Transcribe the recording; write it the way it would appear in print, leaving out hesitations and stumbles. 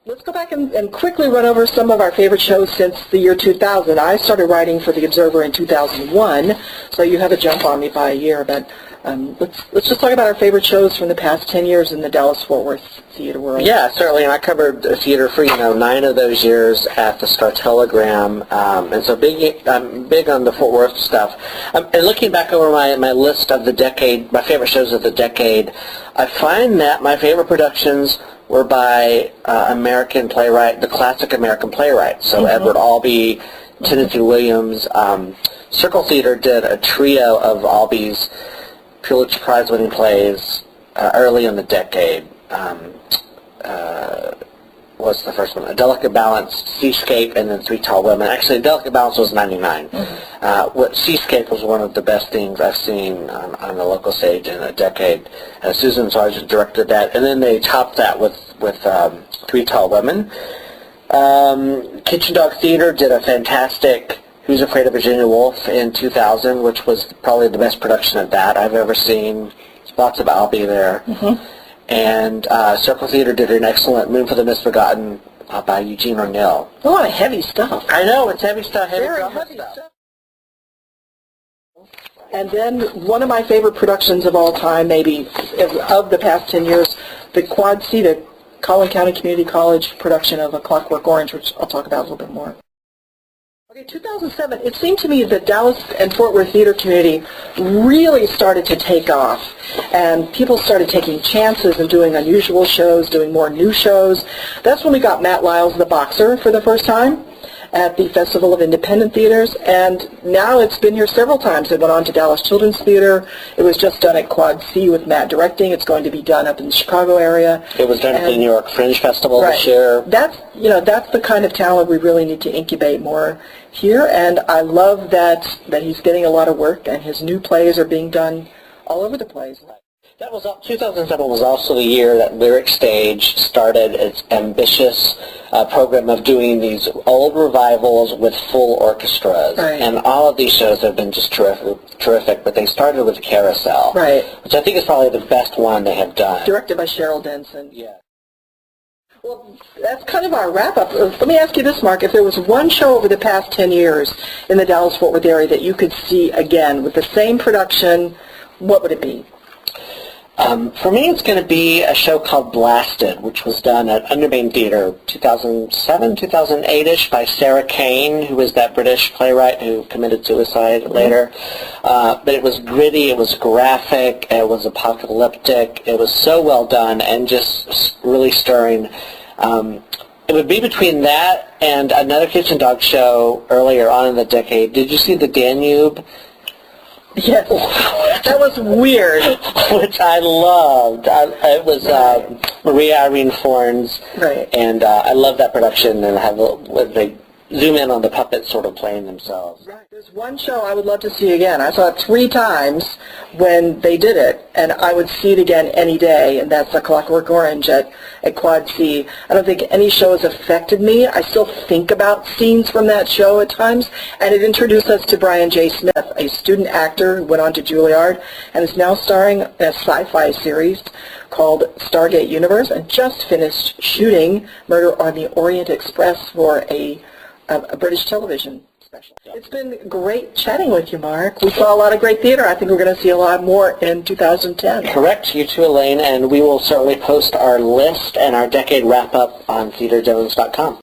Let's go back and quickly run over some of our favorite shows since the year 2000. I started writing for The Observer in 2001, so you have a jump on me by a year. But let's just talk about our favorite shows from the past 10 years in the Dallas-Fort Worth theater world. Yeah, certainly. And I covered theater for 9 of those years at the Star-Telegram, and so I'm big on the Fort Worth stuff. And looking back over my list of the decade, my favorite shows of the decade, I find that my favorite productions were by American playwright, the classic American playwrights. So Edward Albee, Tennessee Williams. Circle Theater did a trio of Albee's Pulitzer Prize-winning plays early in the decade. What's the first one? A Delicate Balance, Seascape, and then Three Tall Women. Actually, A Delicate Balance was 99. Seascape was one of the best things I've seen on the local stage in a decade. Susan Sargent directed that, and then they topped that with Three Tall Women. Kitchen Dog Theater did a fantastic Who's Afraid of Virginia Woolf in 2000, which was probably the best production of that I've ever seen. Lots of Albee there. And Circle Theater did an excellent Moon for the Misforgotten by Eugene O'Neill. A lot of heavy stuff. I know, it's heavy stuff, Very heavy stuff. And then one of my favorite productions of all time, maybe of the past 10 years, the Quad C, the Collin County Community College production of A Clockwork Orange, which I'll talk about a little bit more. Okay, 2007, it seemed to me that Dallas and Fort Worth theater community really started to take off, and people started taking chances and doing unusual shows, doing more new shows. That's when we got Matt Lyles, the boxer, for the first time at the Festival of Independent Theaters, and now it's been here several times. It went on to Dallas Children's Theater. It was just done at Quad C with Matt directing. It's going to be done up in the Chicago area. It was done at the New York Fringe Festival this year. That's the kind of talent we really need to incubate more here, and I love that he's getting a lot of work, and his new plays are being done all over the place. That was 2007 was also the year that Lyric Stage started its ambitious program of doing these old revivals with full orchestras. Right. And all of these shows have been just terrific, but they started with Carousel, right, which I think is probably the best one they have done. Directed by Cheryl Denson. Yeah. Well, that's kind of our wrap-up. Let me ask you this, Mark. If there was one show over the past 10 years in the Dallas-Fort Worth area that you could see again with the same production, what would it be? For me, it's going to be a show called Blasted, which was done at Undermain Theater 2007, 2008-ish by Sarah Kane, who was that British playwright who committed suicide later. But it was gritty, it was graphic, it was apocalyptic, it was so well done and just really stirring. It would be between that and another Kitchen Dog show earlier on in the decade. Did you see The Danube? Yes, that was weird. Which I loved. It was Maria Irene Fornes, right? And I love that production. And they zoom in on the puppets sort of playing themselves. Right. There's one show I would love to see again. I saw it 3 times when they did it, and I would see it again any day, and that's A Clockwork Orange at Quad C. I don't think any show has affected me. I still think about scenes from that show at times, and it introduced us to Brian J. Smith, a student actor who went on to Juilliard and is now starring in a sci-fi series called Stargate Universe, and just finished shooting Murder on the Orient Express for a British television special. It's been great chatting with you, Mark. We saw a lot of great theater. I think we're going to see a lot more in 2010. Correct. You too, Elaine. And we will certainly post our list and our decade wrap-up on TheaterJones.com.